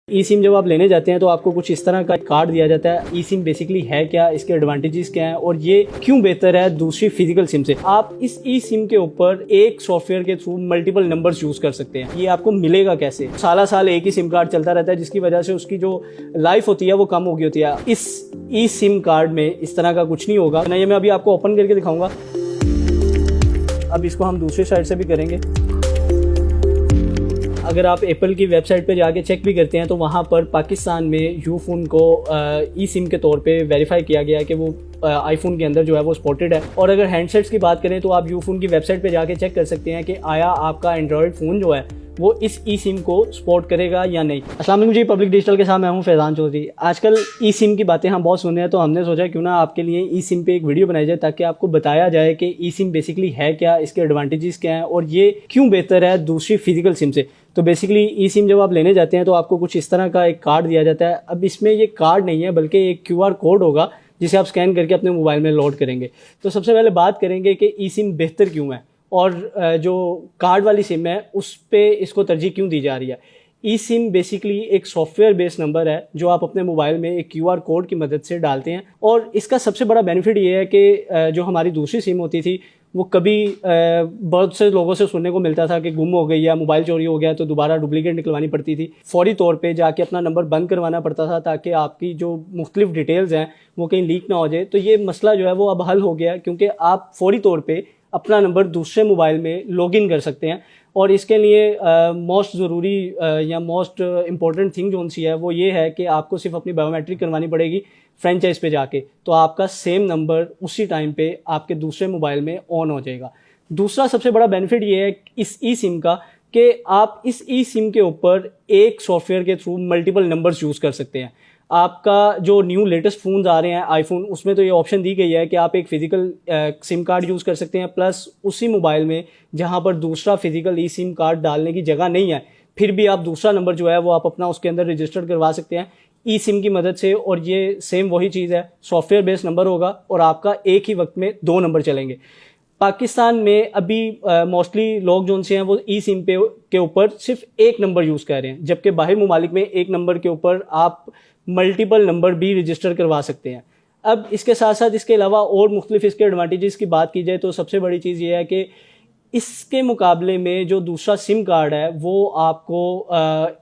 ई SIM जब आप लेने जाते हैं तो आपको कुछ इस तरह का कार्ड दिया जाता है। ई सिम बेसिकली है क्या, इसके एडवांटेजेस क्या हैं और ये क्यों बेहतर है दूसरी फिजिकल सिम से। आप इस ई सिम के ऊपर एक सॉफ्टवेयर के थ्रू मल्टीपल नंबर्स यूज कर सकते हैं। ये आपको मिलेगा कैसे? साल साल एक ही सिम कार्ड चलता रहता है, जिसकी वजह से उसकी जो लाइफ होती है वो कम हो गई होती है। इस ई सिम कार्ड में इस तरह का कुछ नहीं होगा ना। ये मैं अभी आपको ओपन करके दिखाऊंगा। अब इसको हम दूसरी साइड से भी करेंगे। अगर आप एप्पल की वेबसाइट पे जाके चेक भी करते हैं तो वहाँ पर पाकिस्तान में यूफोन को ई सिम के तौर पे वेरीफाई किया गया है कि वो आईफोन के अंदर जो है वो सपोर्टेड है। और अगर हैंडसेट्स की बात करें तो आप यूफोन की वेबसाइट पे जाके चेक कर सकते हैं कि आया आपका एंड्रॉयड फ़ोन जो है वो इस ई सिम को सपोर्ट करेगा या नहीं। अस्सलाम वालेकुम जी, पब्लिक डिजिटल के साथ मैं हूं फैज़ान चौधरी। आजकल ई सिम की बातें हम बहुत सुन रहे हैं, तो हमने सोचा क्यों ना आपके लिए ई सिम पे एक वीडियो बनाई जाए ताकि आपको बताया जाए कि ई सिम बेसिकली है क्या, इसके एडवांटेजेस क्या हैं और ये क्यों बेहतर है दूसरी फिजिकल सिम से। तो बेसिकली ई सिम जब आप लेने जाते हैं तो आपको कुछ इस तरह का एक कार्ड दिया जाता है। अब इसमें ये कार्ड नहीं है बल्कि एक QR कोड होगा जिसे आप स्कैन करके अपने मोबाइल में लोड करेंगे। तो सबसे पहले बात करेंगे कि ई सिम बेहतर क्यों है और जो कार्ड वाली सिम है उस पे इसको तरजीह क्यों दी जा रही है। ई सिम बेसिकली एक सॉफ्टवेयर बेस्ड नंबर है जो आप अपने मोबाइल में एक QR कोड की मदद से डालते हैं। और इसका सबसे बड़ा बेनिफिट ये है कि जो हमारी दूसरी सिम होती थी वो कभी बहुत से लोगों से सुनने को मिलता था कि गुम हो गई या मोबाइल चोरी हो गया तो दोबारा डुप्लीकेट निकलवानी पड़ती थी। फौरी तौर पे जाके अपना नंबर बंद करवाना पड़ता था ताकि आपकी जो मुख्तलिफ डिटेल्स हैं वो कहीं लीक ना हो जाए। तो ये मसला जो है वो अब हल हो गया है, क्योंकि आप फौरी तौर पर अपना नंबर दूसरे मोबाइल में लॉगिन कर सकते हैं। और इसके लिए मोस्ट ज़रूरी या मोस्ट इम्पॉर्टेंट थिंग जो सी है वो ये है कि आपको सिर्फ अपनी बायोमेट्रिक करवानी पड़ेगी फ्रेंचाइज पे जाके, तो आपका सेम नंबर उसी टाइम पे आपके दूसरे मोबाइल में ऑन हो जाएगा। दूसरा सबसे बड़ा बेनिफिट ये है इस ई सिम का कि आप इस ई सिम के ऊपर एक सॉफ्टवेयर के थ्रू मल्टीपल नंबर्स यूज़ कर सकते हैं। आपका जो न्यू लेटेस्ट फ़ोन्स आ रहे हैं आईफोन, उसमें तो ये ऑप्शन दी गई है कि आप एक फ़िज़िकल सिम कार्ड यूज़ कर सकते हैं, प्लस उसी मोबाइल में जहां पर दूसरा फ़िज़िकल ई सिम कार्ड डालने की जगह नहीं है फिर भी आप दूसरा नंबर जो है वो आप अपना उसके अंदर रजिस्टर करवा सकते हैं ई सिम की मदद से। और ये सेम वही चीज़ है, सॉफ्टवेयर बेस्ड नंबर होगा और आपका एक ही वक्त में 2 नंबर चलेंगे। पाकिस्तान में अभी मोस्टली लोग जो से हैं वो ई सिम पे के ऊपर सिर्फ एक नंबर यूज़ कर रहे हैं, जबकि बाहर ममालिक में एक नंबर के ऊपर आप मल्टीपल नंबर भी रजिस्टर करवा सकते हैं। अब इसके साथ साथ इसके अलावा और मुख्तलिफ इसके एडवांटेजेस की बात की जाए तो सबसे बड़ी चीज़ ये है कि इसके मुकाबले में जो दूसरा सिम कार्ड है वो आपको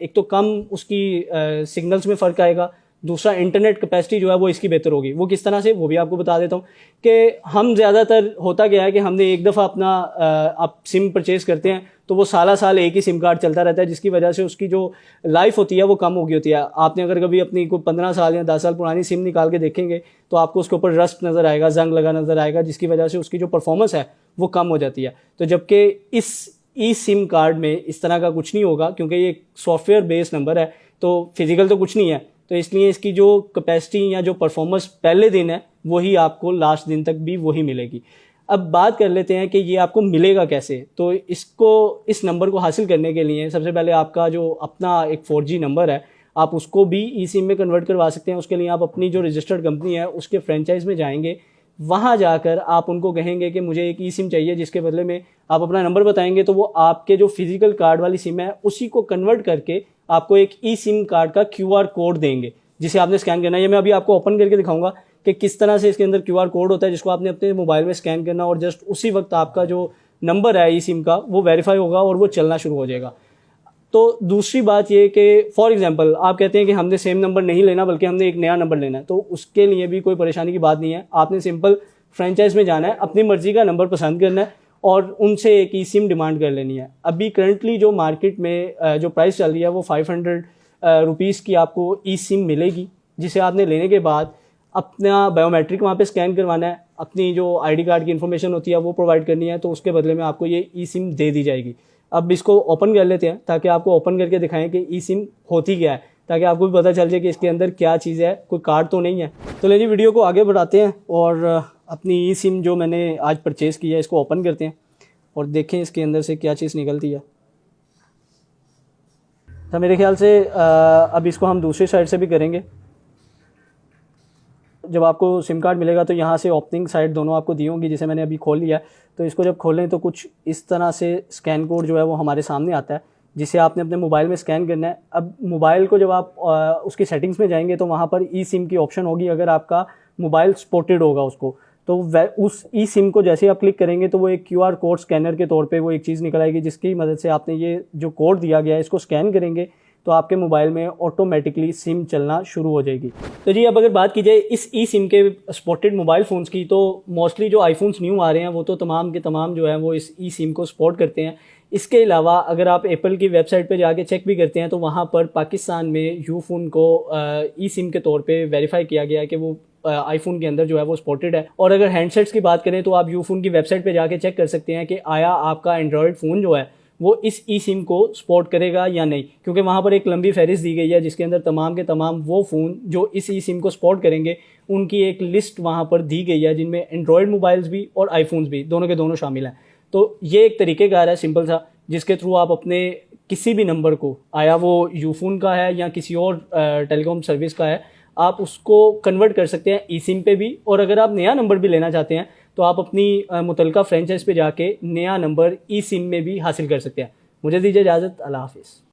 एक तो कम उसकी सिग्नल्स में फ़र्क आएगा, दूसरा इंटरनेट कैपेसिटी जो है वो इसकी बेहतर होगी। वो किस तरह से वो भी आपको बता देता हूँ कि हम ज़्यादातर होता क्या है कि हमने एक दफ़ा अपना आप सिम परचेज़ करते हैं तो वो साल एक ही सिम कार्ड चलता रहता है, जिसकी वजह से उसकी जो लाइफ होती है वो कम हो गई होती है। आपने अगर कभी अपनी कोई 15 साल या 10 साल पुरानी सिम निकाल के देखेंगे तो आपको उसके ऊपर रस्ट नज़र आएगा, जंग लगा नज़र आएगा, जिसकी वजह से उसकी जो परफॉर्मेंस है वो कम हो जाती है। तो जबकि इस ई सिम कार्ड में इस तरह का कुछ नहीं होगा, क्योंकि ये सॉफ्टवेयर बेस्ड नंबर है तो फिजिकल तो कुछ नहीं है, तो इसलिए इसकी जो कैपेसिटी या जो परफॉर्मेंस पहले दिन है वही आपको लास्ट दिन तक भी वही मिलेगी। अब बात कर लेते हैं कि ये आपको मिलेगा कैसे। तो इस नंबर को हासिल करने के लिए सबसे पहले आपका जो अपना एक 4G नंबर है आप उसको भी ई सिम में कन्वर्ट करवा सकते हैं। उसके लिए आप अपनी जो रजिस्टर्ड कंपनी है उसके फ्रेंचाइज में जाएंगे, वहाँ जाकर आप उनको कहेंगे कि मुझे एक ई सिम चाहिए, जिसके बदले में आप अपना नंबर बताएंगे तो वो आपके जो फिजिकल कार्ड वाली सिम है उसी को कन्वर्ट करके आपको एक ई सिम कार्ड का QR कोड देंगे जिसे आपने स्कैन करना है। ये मैं अभी आपको ओपन करके दिखाऊंगा कि किस तरह से इसके अंदर QR कोड होता है, जिसको आपने अपने मोबाइल में स्कैन करना और जस्ट उसी वक्त आपका जो नंबर है ई सिम का वो वेरीफाई होगा और वो चलना शुरू हो जाएगा। तो दूसरी बात ये कि फॉर एग्जांपल आप कहते हैं कि हमने सेम नंबर नहीं लेना बल्कि हमने एक नया नंबर लेना है, तो उसके लिए भी कोई परेशानी की बात नहीं है। आपने सिंपल फ्रेंचाइज में जाना है, अपनी मर्जी का नंबर पसंद करना है और उनसे एक ई सिम डिमांड कर लेनी है। अभी करंटली जो मार्केट में जो प्राइस चल रही है वो 500 रुपीज़ की आपको ई सिम मिलेगी, जिसे आपने लेने के बाद अपना बायोमेट्रिक वहाँ पे स्कैन करवाना है, अपनी जो ID कार्ड की इन्फॉर्मेशन होती है वो प्रोवाइड करनी है, तो उसके बदले में आपको ये ई सिम दे दी जाएगी। अब इसको ओपन कर लेते हैं ताकि आपको ओपन करके दिखाएं कि ई सिम होती क्या है, ताकि आपको भी पता चल जाए कि इसके अंदर क्या चीज़ है, कोई कार्ड तो नहीं है। तो लेकिन वीडियो को आगे बढ़ाते हैं और अपनी ई सिम जो मैंने आज परचेज़ की है इसको ओपन करते हैं और देखें इसके अंदर से क्या चीज़ निकलती है। तो मेरे ख्याल से अब इसको हम दूसरी साइड से भी करेंगे। जब आपको सिम कार्ड मिलेगा तो यहाँ से ओपनिंग साइड दोनों आपको दी होंगी, जिसे मैंने अभी खोल लिया है। तो इसको जब खोलें तो कुछ इस तरह से स्कैन कोड जो है वो हमारे सामने आता है। जिसे आपने अपने मोबाइल में स्कैन करना है। अब मोबाइल को जब आप उसकी सेटिंग्स में जाएंगे तो वहाँ पर ई सिम की ऑप्शन होगी। अगर आपका मोबाइल सपोर्टेड होगा उसको, तो उस ई सिम को जैसे आप क्लिक करेंगे तो वो एक QR कोड स्कैनर के तौर पे वो एक चीज़ निकल आएगी, जिसकी मदद से आपने ये जो कोड दिया गया है इसको स्कैन करेंगे तो आपके मोबाइल में ऑटोमेटिकली सिम चलना शुरू हो जाएगी। तो जी अब अगर बात की जाए इस ई सिम के सपोर्टेड मोबाइल फ़ोन्स की, तो मोस्टली जो आईफोन्स न्यू आ रहे हैं वो तो तमाम के तमाम जो है वो इस ई सिम को सपोर्ट करते हैं। इसके अलावा अगर आप एप्पल की वेबसाइट पे जाके चेक भी करते हैं तो वहाँ पर पाकिस्तान में यूफोन को ई सिम के तौर पे वेरीफाई किया गया है कि वो आईफोन के अंदर जो है वो सपोर्टेड है। और अगर हैंडसेट्स की बात करें तो आप यूफोन की वेबसाइट पे जाके चेक कर सकते हैं कि आया आपका एंड्रॉयड फ़ोन जो है वो इस ई सिम को सपोर्ट करेगा या नहीं, क्योंकि वहाँ पर एक लंबी फहरिस्त दी गई है जिसके अंदर तमाम के तमाम वो फ़ोन जो इस ई सिम को सपोर्ट करेंगे उनकी एक लिस्ट वहाँ पर दी गई है, जिनमें एंड्रॉयड मोबाइल्स भी और आईफोन्स भी दोनों के दोनों शामिल हैं। तो ये एक तरीक़ेकार है सिंपल सा, जिसके थ्रू आप अपने किसी भी नंबर को, आया वो यूफोन का है या किसी और टेलीकॉम सर्विस का है, आप उसको कन्वर्ट कर सकते हैं ई सिम पे भी। और अगर आप नया नंबर भी लेना चाहते हैं तो आप अपनी मुतलका फ्रेंचाइज पे जाके नया नंबर ई सिम में भी हासिल कर सकते हैं। मुझे दीजिए इजाज़त, अल्लाह हाफिज़।